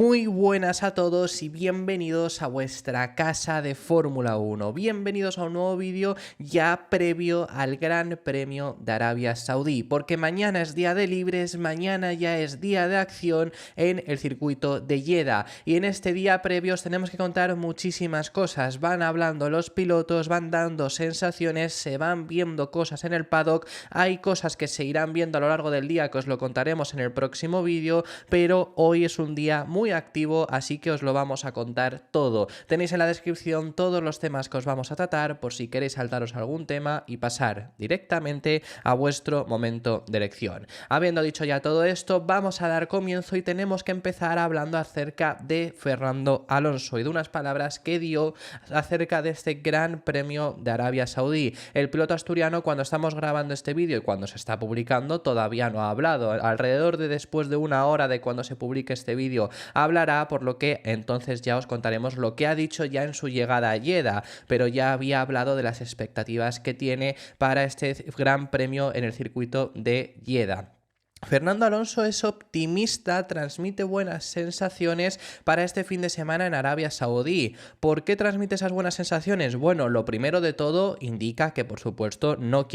Muy buenas a todos y bienvenidos a vuestra casa de Fórmula 1. Bienvenidos a un nuevo vídeo ya previo al Gran Premio de Arabia Saudí, porque mañana es día de libres, mañana ya es día de acción en el circuito de Jeddah. Y en este día previo os tenemos que contar muchísimas cosas. Van hablando los pilotos, van dando sensaciones, se van viendo cosas en el paddock, hay cosas que se irán viendo a lo largo del día que os lo contaremos en el próximo vídeo, pero hoy es un día muy activo, así que os lo vamos a contar todo. Tenéis en la descripción todos los temas que os vamos a tratar por si queréis saltaros algún tema y pasar directamente a vuestro momento de elección. Habiendo dicho ya todo esto, vamos a dar comienzo y tenemos que empezar hablando acerca de Fernando Alonso y de unas palabras que dio acerca de este Gran Premio de Arabia Saudí. El piloto asturiano, cuando estamos grabando este vídeo y cuando se está publicando, todavía no ha hablado. Alrededor de después de una hora de cuando se publique este vídeo hablará, por lo que entonces ya os contaremos lo que ha dicho ya en su llegada a Jeddah, pero ya había hablado de las expectativas que tiene para este Gran Premio en el circuito de Jeddah. Fernando Alonso es optimista, transmite buenas sensaciones para este fin de semana en Arabia Saudí. ¿Por qué transmite esas buenas sensaciones? Bueno, lo primero de todo indica que, por supuesto, no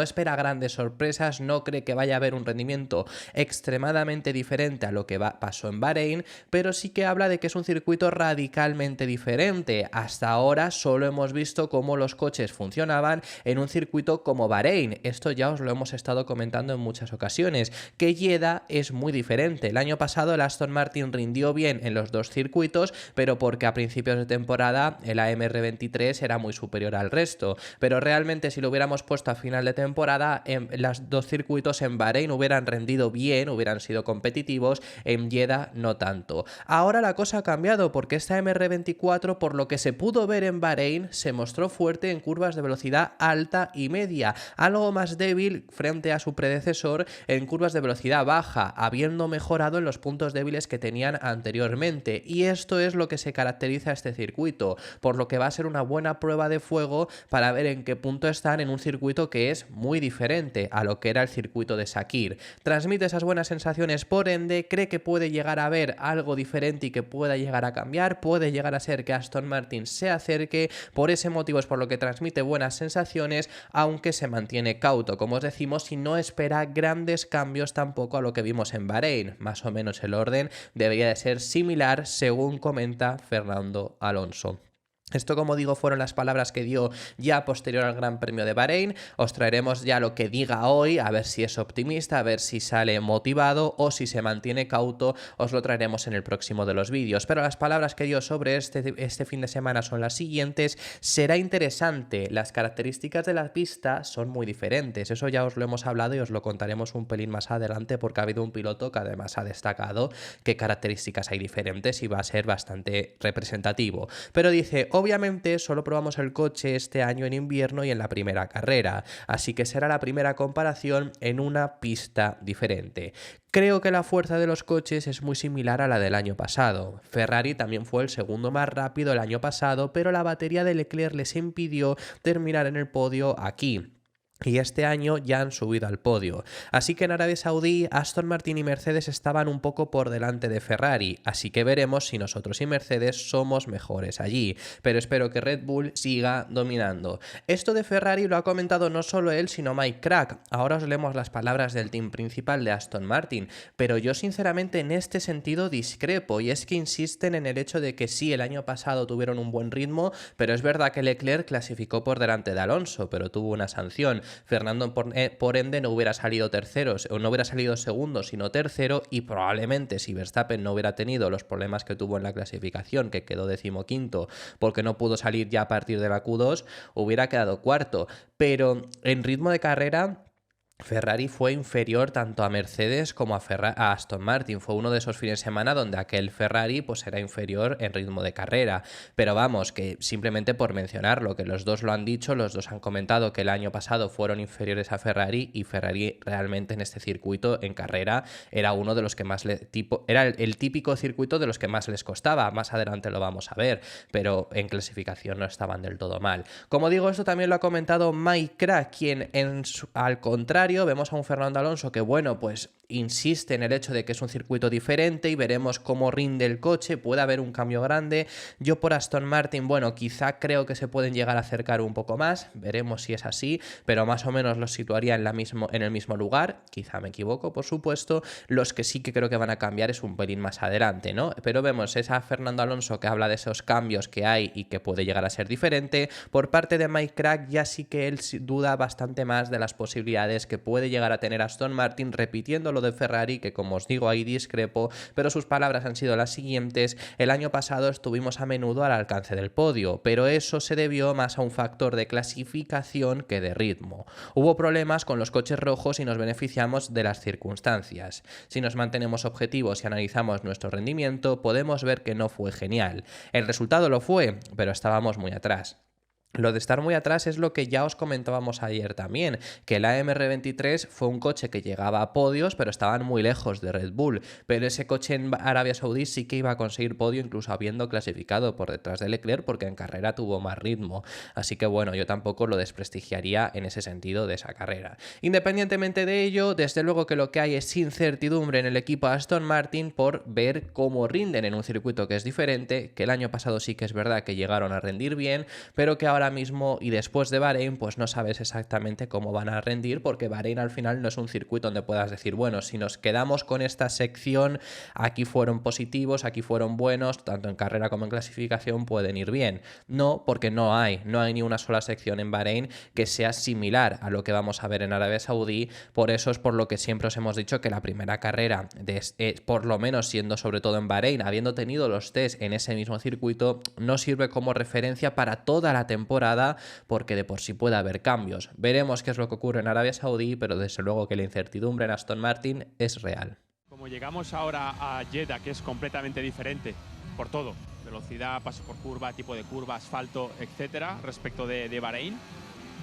espera grandes sorpresas, no cree que vaya a haber un rendimiento extremadamente diferente a lo que pasó en Bahrein, pero sí que habla de que es un circuito radicalmente diferente. Hasta ahora solo hemos visto cómo los coches funcionaban en un circuito como Bahrein. Esto ya os lo hemos estado comentando en muchas ocasiones. Que Jeddah es muy diferente. El año pasado el Aston Martin rindió bien en los dos circuitos, pero porque a principios de temporada el AMR23 era muy superior al resto. Pero realmente si lo hubiéramos puesto a final de temporada, en los dos circuitos en Bahrein hubieran rendido bien, hubieran sido competitivos, en Jeddah no tanto. Ahora la cosa ha cambiado porque esta AMR24, por lo que se pudo ver en Bahrein, se mostró fuerte en curvas de velocidad alta y media, algo más débil frente a su predecesor en curvas de velocidad baja, habiendo mejorado en los puntos débiles que tenían anteriormente, y esto es lo que se caracteriza a este circuito, por lo que va a ser una buena prueba de fuego para ver en qué punto están en un circuito que es muy diferente a lo que era el circuito de Sakir. Transmite esas buenas sensaciones, por ende cree que puede llegar a ver algo diferente y que pueda llegar a cambiar, puede llegar a ser que Aston Martin se acerque, por ese motivo es por lo que transmite buenas sensaciones, aunque se mantiene cauto, como os decimos, y no espera grandes cambios tampoco a lo que vimos en Bahrein. Más o menos el orden debería de ser similar, según comenta Fernando Alonso. Esto, como digo, fueron las palabras que dio ya posterior al Gran Premio de Bahrein. Os traeremos ya lo que diga hoy, a ver si es optimista, a ver si sale motivado o si se mantiene cauto. Os lo traeremos en el próximo de los vídeos. Pero las palabras que dio sobre este fin de semana son las siguientes. Será interesante. Las características de la pista son muy diferentes. Eso ya os lo hemos hablado y os lo contaremos un pelín más adelante, porque ha habido un piloto que además ha destacado qué características hay diferentes y va a ser bastante representativo. Pero dice: obviamente solo probamos el coche este año en invierno y en la primera carrera, así que será la primera comparación en una pista diferente. Creo que la fuerza de los coches es muy similar a la del año pasado. Ferrari también fue el segundo más rápido el año pasado, pero la batería de Leclerc les impidió terminar en el podio aquí. Y este año ya han subido al podio. Así que en Arabia Saudí, Aston Martin y Mercedes estaban un poco por delante de Ferrari. Así que veremos si nosotros y Mercedes somos mejores allí. Pero espero que Red Bull siga dominando. Esto de Ferrari lo ha comentado no solo él, sino Mike Krack. Ahora os leemos las palabras del team principal de Aston Martin. Pero yo sinceramente en este sentido discrepo. Y es que insisten en el hecho de que sí, el año pasado tuvieron un buen ritmo, pero es verdad que Leclerc clasificó por delante de Alonso, pero tuvo una sanción. Fernando por ende no hubiera salido tercero, o no hubiera salido segundo, sino tercero, y probablemente si Verstappen no hubiera tenido los problemas que tuvo en la clasificación, que quedó 15º porque no pudo salir ya a partir de la Q2, hubiera quedado cuarto. Pero en ritmo de carrera Ferrari fue inferior tanto a Mercedes como a Aston Martin. Fue uno de esos fines de semana donde aquel Ferrari pues era inferior en ritmo de carrera. Pero vamos, que simplemente por mencionarlo, que los dos lo han dicho, los dos han comentado que el año pasado fueron inferiores a Ferrari, y Ferrari realmente en este circuito en carrera era uno de los que más era el típico circuito de los que más les costaba. Más adelante lo vamos a ver, pero en clasificación no estaban del todo mal. Como digo, esto también lo ha comentado Mike Krack, quien al contrario vemos a un Fernando Alonso que, bueno, pues insiste en el hecho de que es un circuito diferente y veremos cómo rinde el coche, puede haber un cambio grande. Yo por Aston Martin, bueno, quizá creo que se pueden llegar a acercar un poco más, veremos si es así, pero más o menos los situaría en el mismo lugar, quizá me equivoco, por supuesto. Los que sí que creo que van a cambiar es un pelín más adelante, ¿no? Pero vemos esa Fernando Alonso que habla de esos cambios que hay y que puede llegar a ser diferente. Por parte de Mike Krack ya sí que él duda bastante más de las posibilidades que puede llegar a tener Aston Martin, repitiendo lo de Ferrari, que como os digo ahí discrepo, pero sus palabras han sido las siguientes: el año pasado estuvimos a menudo al alcance del podio, pero eso se debió más a un factor de clasificación que de ritmo. Hubo problemas con los coches rojos y nos beneficiamos de las circunstancias. Si nos mantenemos objetivos y analizamos nuestro rendimiento, podemos ver que no fue genial. El resultado lo fue, pero estábamos muy atrás. Lo de estar muy atrás es lo que ya os comentábamos ayer también, que el AMR23 fue un coche que llegaba a podios, pero estaban muy lejos de Red Bull. Pero ese coche en Arabia Saudí sí que iba a conseguir podio, incluso habiendo clasificado por detrás de Leclerc, porque en carrera tuvo más ritmo. Así que bueno, yo tampoco lo desprestigiaría en ese sentido de esa carrera. Independientemente de ello, desde luego que lo que hay es incertidumbre en el equipo Aston Martin por ver cómo rinden en un circuito que es diferente, que el año pasado sí que es verdad que llegaron a rendir bien, pero que ahora mismo y después de Bahrein pues no sabes exactamente cómo van a rendir, porque Bahrein al final no es un circuito donde puedas decir, bueno, si nos quedamos con esta sección, aquí fueron positivos, aquí fueron buenos, tanto en carrera como en clasificación pueden ir bien. No, porque no hay ni una sola sección en Bahrein que sea similar a lo que vamos a ver en Arabia Saudí. Por eso es por lo que siempre os hemos dicho que la primera carrera, por lo menos siendo sobre todo en Bahrein, habiendo tenido los test en ese mismo circuito, no sirve como referencia para toda la temporada, porque de por sí puede haber cambios. Veremos qué es lo que ocurre en Arabia Saudí, pero desde luego que la incertidumbre en Aston Martin es real. Como llegamos ahora a Jeddah, que es completamente diferente por todo, velocidad, paso por curva, tipo de curva, asfalto, etcétera, respecto de Bahrein,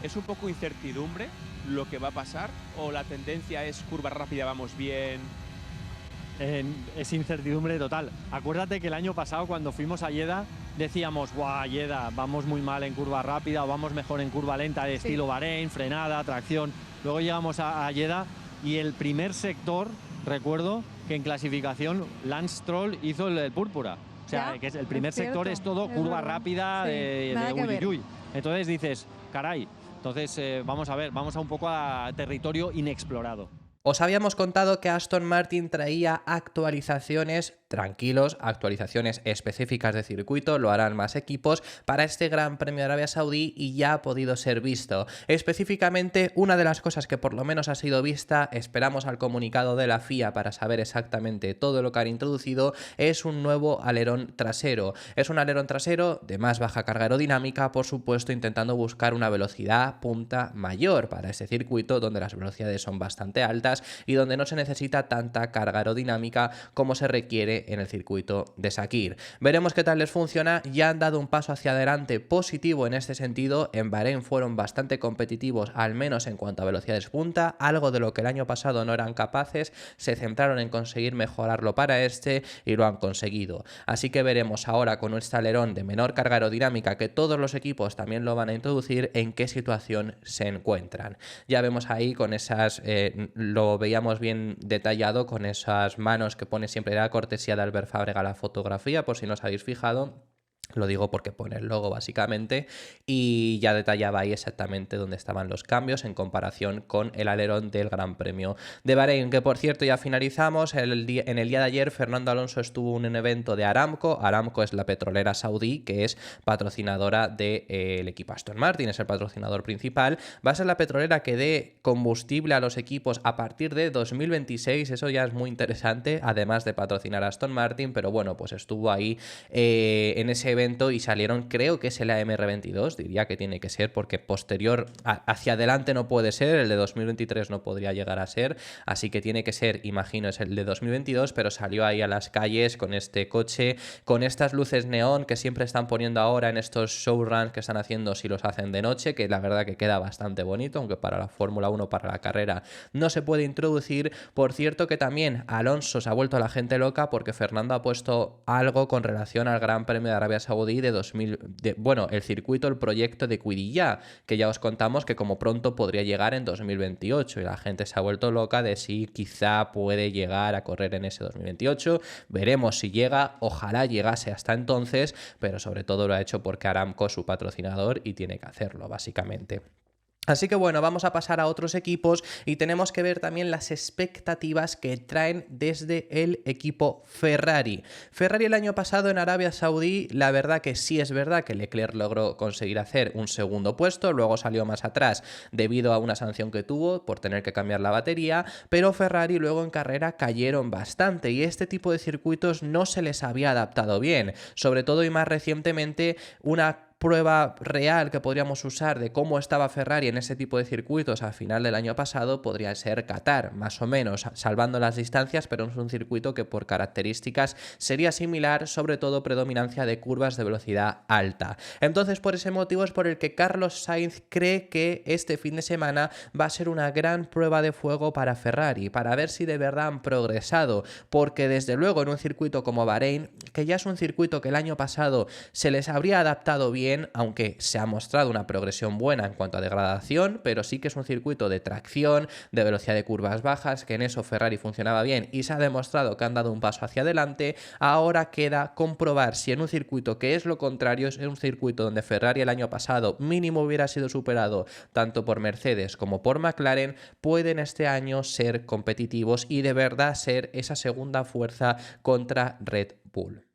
¿es un poco incertidumbre lo que va a pasar o la tendencia es curva rápida, vamos bien? Es incertidumbre total. Acuérdate que el año pasado cuando fuimos a Jeddah decíamos, guau, Jeddah, vamos muy mal en curva rápida o vamos mejor en curva lenta de estilo Bahrein, frenada, tracción. Luego llegamos a Jeddah y el primer sector, recuerdo que en clasificación Lance Stroll hizo el púrpura. O sea, que el primer sector es todo curva rápida de uy. Entonces dices, caray, entonces vamos a ver, vamos a un poco a territorio inexplorado. Os habíamos contado que Aston Martin traía actualizaciones, tranquilos, actualizaciones específicas de circuito, lo harán más equipos para este Gran Premio de Arabia Saudí y ya ha podido ser visto. Específicamente, una de las cosas que por lo menos ha sido vista, esperamos al comunicado de la FIA para saber exactamente todo lo que han introducido, es un nuevo alerón trasero. Es un alerón trasero de más baja carga aerodinámica, por supuesto, intentando buscar una velocidad punta mayor para ese circuito donde las velocidades son bastante altas y donde no se necesita tanta carga aerodinámica como se requiere en el circuito de Sakir. Veremos qué tal les funciona. Ya han dado un paso hacia adelante positivo en este sentido. En Bahrein fueron bastante competitivos, al menos en cuanto a velocidades punta, algo de lo que el año pasado no eran capaces. Se centraron en conseguir mejorarlo para este y lo han conseguido. Así que veremos ahora con este alerón de menor carga aerodinámica, que todos los equipos también lo van a introducir, en qué situación se encuentran. Ya vemos ahí con esas lo veíamos bien detallado con esas manos que pone siempre, la cortesía de Albert Fábrega la fotografía, por si no os habéis fijado. Lo digo porque pone el logo básicamente y ya detallaba ahí exactamente dónde estaban los cambios en comparación con el alerón del Gran Premio de Bahrein, que por cierto ya finalizamos. En el día de ayer Fernando Alonso estuvo en un evento de Aramco. Aramco es la petrolera saudí que es patrocinadora del equipo Aston Martin, es el patrocinador principal. Va a ser la petrolera que dé combustible a los equipos a partir de 2026, eso ya es muy interesante, además de patrocinar a Aston Martin, pero bueno, pues estuvo ahí en ese evento y salieron, creo que es el AMR22, diría que tiene que ser, porque posterior hacia adelante no puede ser, el de 2023 no podría llegar a ser, así que tiene que ser, imagino, es el de 2022, pero salió ahí a las calles con este coche, con estas luces neón que siempre están poniendo ahora en estos showruns que están haciendo si los hacen de noche, que la verdad que queda bastante bonito, aunque para la Fórmula 1, para la carrera, no se puede introducir. Por cierto que también Alonso se ha vuelto a la gente loca porque Fernando ha puesto algo con relación al Gran Premio de Arabia Saudí Saudí bueno, el circuito, el proyecto de Qiddiya, que ya os contamos que como pronto podría llegar en 2028 y la gente se ha vuelto loca de si quizá puede llegar a correr en ese 2028. Veremos si llega, ojalá llegase hasta entonces, pero sobre todo lo ha hecho porque Aramco es su patrocinador y tiene que hacerlo, básicamente. Así que bueno, vamos a pasar a otros equipos y tenemos que ver también las expectativas que traen desde el equipo Ferrari. Ferrari el año pasado en Arabia Saudí, la verdad que sí es verdad que Leclerc logró conseguir hacer un segundo puesto, luego salió más atrás debido a una sanción que tuvo por tener que cambiar la batería, pero Ferrari luego en carrera cayeron bastante y este tipo de circuitos no se les había adaptado bien, sobre todo y más recientemente una prueba real que podríamos usar de cómo estaba Ferrari en ese tipo de circuitos al final del año pasado podría ser Qatar, más o menos, salvando las distancias, pero es un circuito que por características sería similar, sobre todo predominancia de curvas de velocidad alta. Entonces, por ese motivo es por el que Carlos Sainz cree que este fin de semana va a ser una gran prueba de fuego para Ferrari, para ver si de verdad han progresado, porque desde luego en un circuito como Bahrein, que ya es un circuito que el año pasado se les habría adaptado bien, aunque se ha mostrado una progresión buena en cuanto a degradación, pero sí que es un circuito de tracción, de velocidad de curvas bajas, que en eso Ferrari funcionaba bien y se ha demostrado que han dado un paso hacia adelante. Ahora queda comprobar si en un circuito que es lo contrario, es un circuito donde Ferrari el año pasado mínimo hubiera sido superado tanto por Mercedes como por McLaren, pueden este año ser competitivos y de verdad ser esa segunda fuerza contra Red Bull.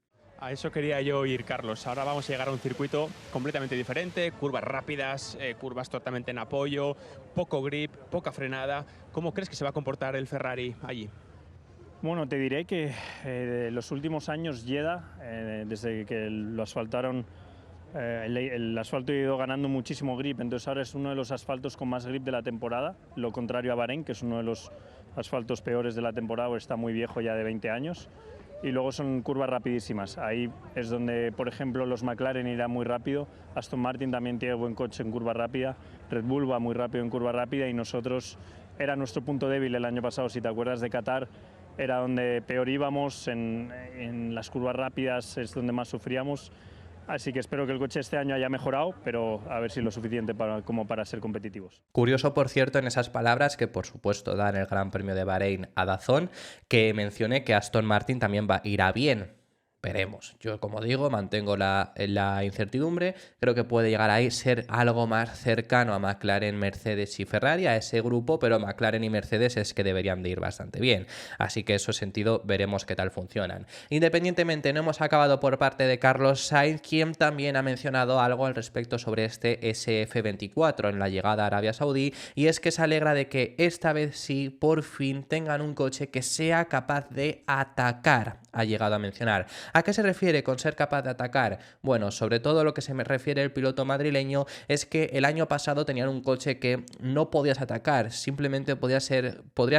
A eso quería yo ir, Carlos. Ahora vamos a llegar a un circuito completamente diferente, curvas rápidas, curvas totalmente en apoyo, poco grip, poca frenada. ¿Cómo crees que se va a comportar el Ferrari allí? Bueno, te diré que los últimos años Jeddah, desde que lo asfaltaron, el asfalto ha ido ganando muchísimo grip, entonces ahora es uno de los asfaltos con más grip de la temporada, lo contrario a Bahrein, que es uno de los asfaltos peores de la temporada, o está muy viejo ya de 20 años. Y luego son curvas rapidísimas. Ahí es donde, por ejemplo, los McLaren irán muy rápido, Aston Martin también tiene buen coche en curva rápida, Red Bull va muy rápido en curva rápida y nosotros, era nuestro punto débil el año pasado, si te acuerdas de Qatar, era donde peor íbamos, en las curvas rápidas es donde más sufríamos. Así que espero que el coche este año haya mejorado, pero a ver si lo suficiente como para ser competitivos. Curioso, por cierto, en esas palabras que por supuesto dan el Gran Premio de Bahrein a DAZN, que mencioné que Aston Martin también irá bien. Veremos. Yo, como digo, mantengo la incertidumbre. Creo que puede llegar a ser algo más cercano a McLaren, Mercedes y Ferrari, a ese grupo, pero McLaren y Mercedes es que deberían de ir bastante bien. Así que en ese sentido veremos qué tal funcionan. Independientemente, no hemos acabado por parte de Carlos Sainz, quien también ha mencionado algo al respecto sobre este SF24 en la llegada a Arabia Saudí, y es que se alegra de que esta vez sí, por fin, tengan un coche que sea capaz de atacar. Ha llegado a mencionar. ¿A qué se refiere con ser capaz de atacar? Bueno, sobre todo lo que se me refiere el piloto madrileño es que el año pasado tenían un coche que no podías atacar, simplemente podrías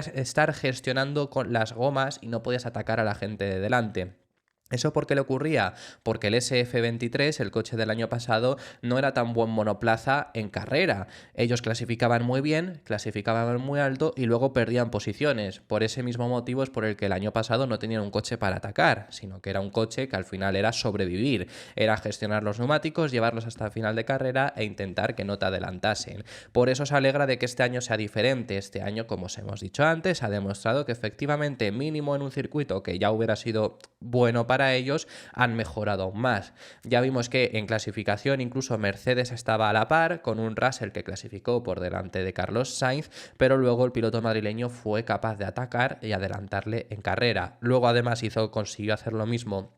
estar gestionando con las gomas y no podías atacar a la gente de delante. ¿Eso por qué le ocurría? Porque el SF23, el coche del año pasado, no era tan buen monoplaza en carrera. Ellos clasificaban muy bien, clasificaban muy alto y luego perdían posiciones. Por ese mismo motivo es por el que el año pasado no tenían un coche para atacar, sino que era un coche que al final era sobrevivir. Era gestionar los neumáticos, llevarlos hasta el final de carrera e intentar que no te adelantasen. Por eso se alegra de que este año sea diferente. Este año, como os hemos dicho antes, ha demostrado que efectivamente mínimo en un circuito que ya hubiera sido bueno para ellos, han mejorado aún más. Ya vimos que en clasificación incluso Mercedes estaba a la par con un Russell que clasificó por delante de Carlos Sainz, pero luego el piloto madrileño fue capaz de atacar y adelantarle en carrera. Luego además consiguió hacer lo mismo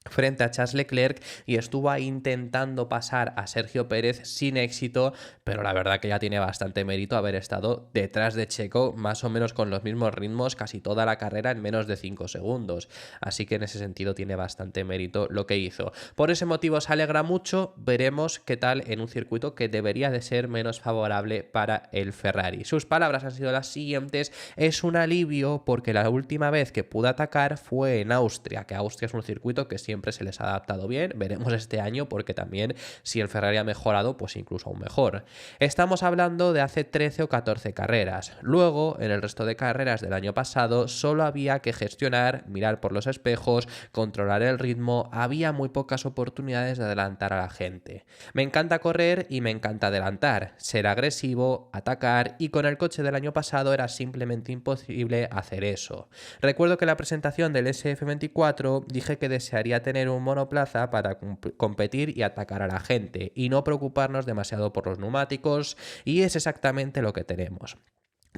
frente a Charles Leclerc y estuvo ahí intentando pasar a Sergio Pérez sin éxito, pero la verdad que ya tiene bastante mérito haber estado detrás de Checo más o menos con los mismos ritmos casi toda la carrera en menos de 5 segundos, así que en ese sentido tiene bastante mérito lo que hizo. Por ese motivo se alegra mucho, veremos qué tal en un circuito que debería de ser menos favorable para el Ferrari. Sus palabras han sido las siguientes: es un alivio porque la última vez que pude atacar fue en Austria, que Austria es un circuito que siempre siempre se les ha adaptado bien. Veremos este año porque también si el Ferrari ha mejorado, pues incluso aún mejor. Estamos hablando de hace 13 o 14 carreras. Luego, en el resto de carreras del año pasado, solo había que gestionar, mirar por los espejos, controlar el ritmo, había muy pocas oportunidades de adelantar a la gente. Me encanta correr y me encanta adelantar, ser agresivo, atacar, y con el coche del año pasado era simplemente imposible hacer eso. Recuerdo que en la presentación del SF24 dije que desearía tener un monoplaza para competir y atacar a la gente y no preocuparnos demasiado por los neumáticos, y es exactamente lo que tenemos.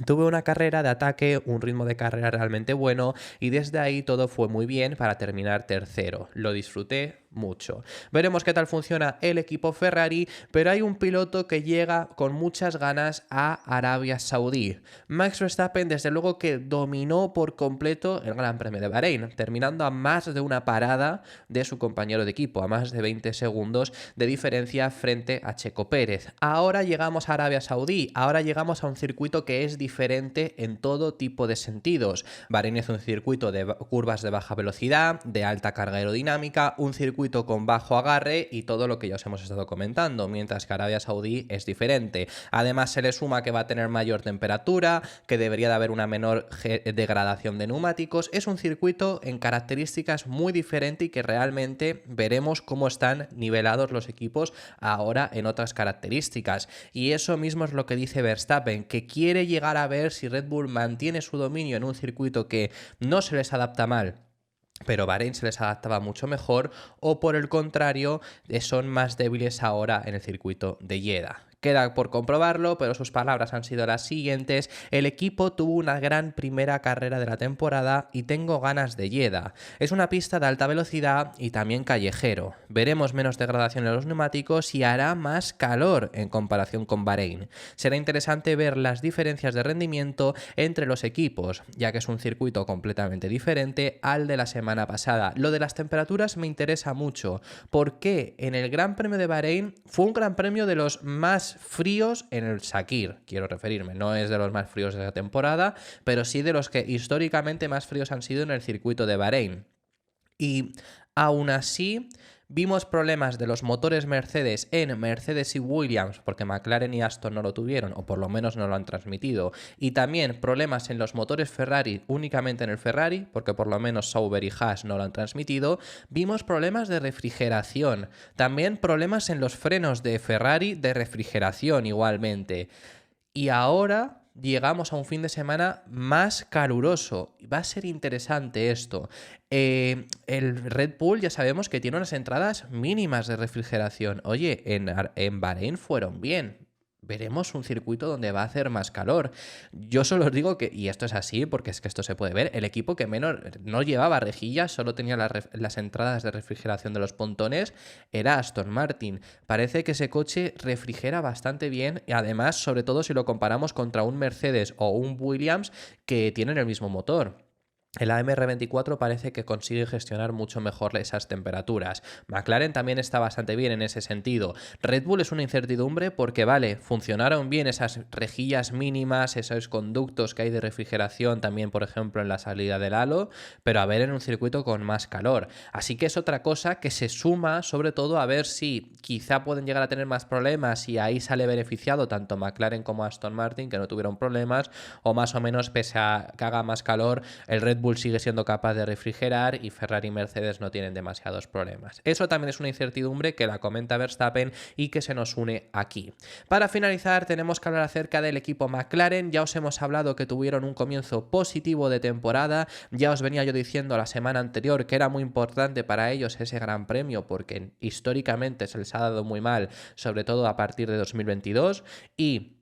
Tuve una carrera de ataque, un ritmo de carrera realmente bueno y desde ahí todo fue muy bien para terminar tercero. Lo disfruté mucho. Veremos qué tal funciona el equipo Ferrari, pero hay un piloto que llega con muchas ganas a Arabia Saudí. Max Verstappen desde luego que dominó por completo el Gran Premio de Bahrein, terminando a más de una parada de su compañero de equipo, a más de 20 segundos de diferencia frente a Checo Pérez. Ahora llegamos a Arabia Saudí, ahora llegamos a un circuito que es diferente en todo tipo de sentidos. Bahrein es un circuito de curvas de baja velocidad, de alta carga aerodinámica, un circuito con bajo agarre y todo lo que ya os hemos estado comentando, mientras que Arabia Saudí es diferente. Además se le suma que va a tener mayor temperatura, que debería de haber una menor degradación de neumáticos. Es un circuito en características muy diferente y que realmente veremos cómo están nivelados los equipos ahora en otras características. Y eso mismo es lo que dice Verstappen, que quiere llegar a ver si Red Bull mantiene su dominio en un circuito que no se les adapta mal, pero Bahrein se les adaptaba mucho mejor, o por el contrario, son más débiles ahora en el circuito de Jeddah. Queda por comprobarlo, pero sus palabras han sido las siguientes: el equipo tuvo una gran primera carrera de la temporada y tengo ganas de Jeddah. Es una pista de alta velocidad y también callejero. Veremos menos degradación en los neumáticos y hará más calor en comparación con Bahrein. Será interesante ver las diferencias de rendimiento entre los equipos, ya que es un circuito completamente diferente al de la semana pasada. Lo de las temperaturas me interesa mucho, porque en el Gran Premio de Bahrein fue un gran premio de los más fríos en el Sakir, quiero referirme, no es de los más fríos de la temporada, pero sí de los que históricamente más fríos han sido en el circuito de Bahrein. Y aún así vimos problemas de los motores Mercedes en Mercedes y Williams, porque McLaren y Aston no lo tuvieron, o por lo menos no lo han transmitido, y también problemas en los motores Ferrari únicamente en el Ferrari, porque por lo menos Sauber y Haas no lo han transmitido. Vimos problemas de refrigeración, también problemas en los frenos de Ferrari de refrigeración igualmente. Y ahora llegamos a un fin de semana más caluroso. Va a ser interesante esto. El Red Bull ya sabemos que tiene unas entradas mínimas de refrigeración. Oye, en Bahrein fueron bien. Veremos un circuito donde va a hacer más calor. Yo solo os digo que, y esto es así porque es que esto se puede ver, el equipo que menos no llevaba rejillas, solo tenía las entradas de refrigeración de los pontones, era Aston Martin. Parece que ese coche refrigera bastante bien y además, sobre todo si lo comparamos contra un Mercedes o un Williams que tienen el mismo motor. El AMR24 parece que consigue gestionar mucho mejor esas temperaturas. McLaren también está bastante bien en ese sentido. Red Bull es una incertidumbre porque, vale, funcionaron bien esas rejillas mínimas, esos conductos que hay de refrigeración también, por ejemplo, en la salida del halo, pero a ver en un circuito con más calor. Así que es otra cosa que se suma, sobre todo, a ver si quizá pueden llegar a tener más problemas y ahí sale beneficiado tanto McLaren como Aston Martin, que no tuvieron problemas, o más o menos, pese a que haga más calor, el Red Bull sigue siendo capaz de refrigerar y Ferrari y Mercedes no tienen demasiados problemas. Eso también es una incertidumbre que la comenta Verstappen y que se nos une aquí. Para finalizar, tenemos que hablar acerca del equipo McLaren. Ya os hemos hablado que tuvieron un comienzo positivo de temporada. Ya os venía yo diciendo la semana anterior que era muy importante para ellos ese gran premio porque históricamente se les ha dado muy mal, sobre todo a partir de 2022, y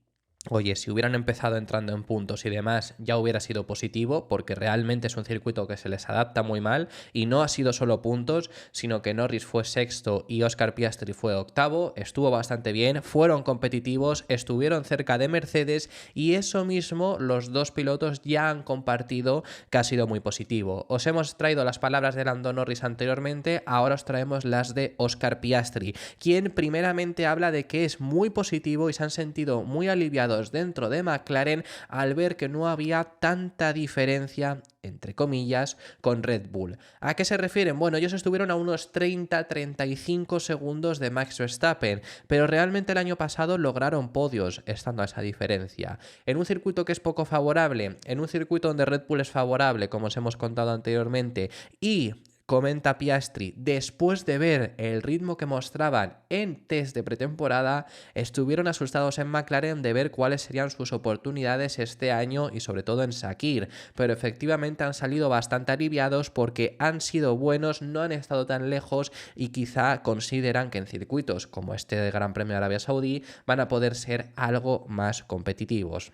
oye, si hubieran empezado entrando en puntos y demás, ya hubiera sido positivo, porque realmente es un circuito que se les adapta muy mal, y no ha sido solo puntos, sino que Norris fue sexto y Oscar Piastri fue octavo, estuvo bastante bien, fueron competitivos, estuvieron cerca de Mercedes, y eso mismo los dos pilotos ya han compartido que ha sido muy positivo. Os hemos traído las palabras de Lando Norris anteriormente, ahora os traemos las de Oscar Piastri, quien primeramente habla de que es muy positivo y se han sentido muy aliviados segundos dentro de McLaren al ver que no había tanta diferencia, entre comillas, con Red Bull. ¿A qué se refieren? Bueno, ellos estuvieron a unos 30-35 segundos de Max Verstappen, pero realmente el año pasado lograron podios estando a esa diferencia. En un circuito que es poco favorable, en un circuito donde Red Bull es favorable, como os hemos contado anteriormente, y comenta Piastri, después de ver el ritmo que mostraban en test de pretemporada, estuvieron asustados en McLaren de ver cuáles serían sus oportunidades este año y sobre todo en Sakir, pero efectivamente han salido bastante aliviados porque han sido buenos, no han estado tan lejos y quizá consideran que en circuitos como este de Gran Premio de Arabia Saudí van a poder ser algo más competitivos.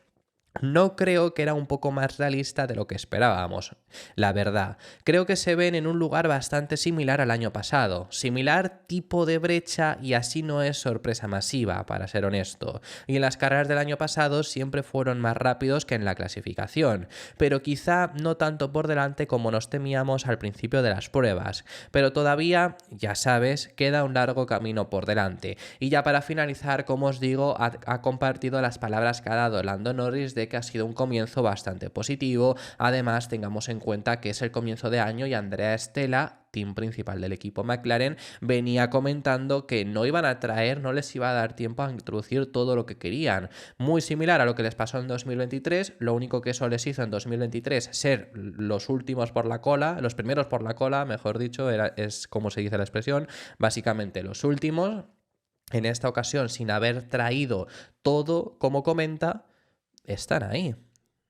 No creo que era un poco más realista de lo que esperábamos, la verdad. Creo que se ven en un lugar bastante similar al año pasado, similar tipo de brecha y así no es sorpresa masiva, para ser honesto. Y en las carreras del año pasado siempre fueron más rápidos que en la clasificación, pero quizá no tanto por delante como nos temíamos al principio de las pruebas. Pero todavía, ya sabes, queda un largo camino por delante. Y ya para finalizar, como os digo, ha compartido las palabras que ha dado Lando Norris de que ha sido un comienzo bastante positivo. Además, tengamos en cuenta que es el comienzo de año y Andrea Stella, team principal del equipo McLaren, venía comentando que no iban a traer, no les iba a dar tiempo a introducir todo lo que querían. Muy similar a lo que les pasó en 2023, lo único que eso les hizo en 2023 ser los últimos por la cola, los primeros por la cola, mejor dicho, es como se dice la expresión, básicamente los últimos. En esta ocasión, sin haber traído todo, como comenta, están ahí.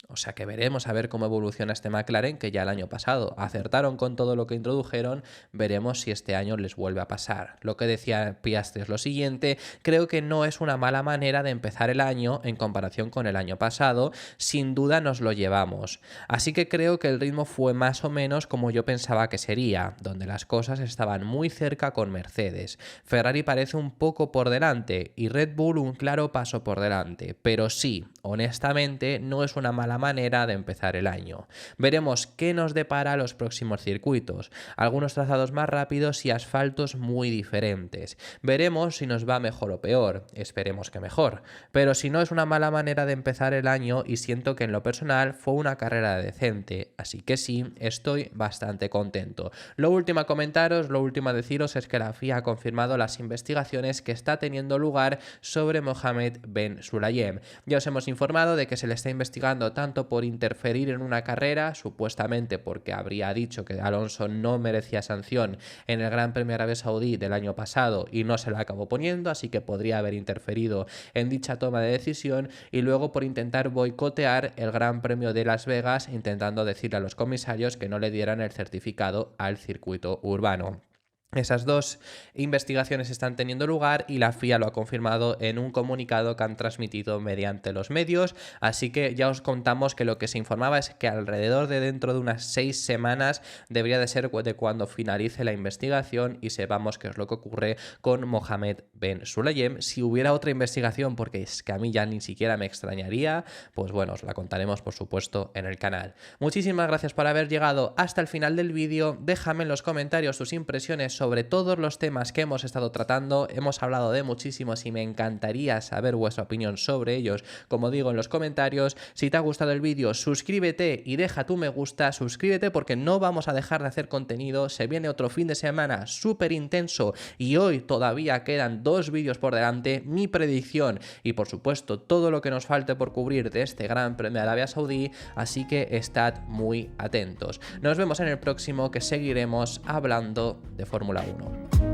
O sea que veremos a ver cómo evoluciona este McLaren, que ya el año pasado acertaron con todo lo que introdujeron. Veremos si este año les vuelve a pasar. Lo que decía Piastri es lo siguiente: creo que no es una mala manera de empezar el año en comparación con el año pasado. Sin duda nos lo llevamos. Así que creo que el ritmo fue más o menos como yo pensaba que sería, donde las cosas estaban muy cerca con Mercedes. Ferrari parece un poco por delante y Red Bull un claro paso por delante. Pero sí, honestamente, no es una mala manera de empezar el año. Veremos qué nos depara los próximos circuitos, algunos trazados más rápidos y asfaltos muy diferentes. Veremos si nos va mejor o peor, esperemos que mejor, pero si no, es una mala manera de empezar el año y siento que en lo personal fue una carrera decente, así que sí, estoy bastante contento. Lo último a comentaros, lo último a deciros es que la FIA ha confirmado las investigaciones que está teniendo lugar sobre Mohammed Ben Sulayem. Ya os hemos informado de que se le está investigando tanto por interferir en una carrera, supuestamente porque habría dicho que Alonso no merecía sanción en el Gran Premio de Arabia Saudí del año pasado y no se la acabó poniendo, así que podría haber interferido en dicha toma de decisión, y luego por intentar boicotear el Gran Premio de Las Vegas, intentando decirle a los comisarios que no le dieran el certificado al circuito urbano. Esas dos investigaciones están teniendo lugar y la FIA lo ha confirmado en un comunicado que han transmitido mediante los medios, así que ya os contamos que lo que se informaba es que alrededor de dentro de unas 6 semanas debería de ser de cuando finalice la investigación y sepamos qué es lo que ocurre con Mohammed Ben Sulayem. Si hubiera otra investigación, porque es que a mí ya ni siquiera me extrañaría, pues bueno, os la contaremos por supuesto en el canal. Muchísimas gracias por haber llegado hasta el final del vídeo. Déjame en los comentarios tus impresiones sobre todos los temas que hemos estado tratando. Hemos hablado de muchísimos y me encantaría saber vuestra opinión sobre ellos, como digo, en los comentarios. Si te ha gustado el vídeo, suscríbete y deja tu me gusta. Suscríbete porque no vamos a dejar de hacer contenido. Se viene otro fin de semana súper intenso y hoy todavía quedan 2 vídeos por delante, mi predicción y por supuesto todo lo que nos falte por cubrir de este Gran Premio de Arabia Saudí, así que estad muy atentos. Nos vemos en el próximo, que seguiremos hablando de Fórmula 1.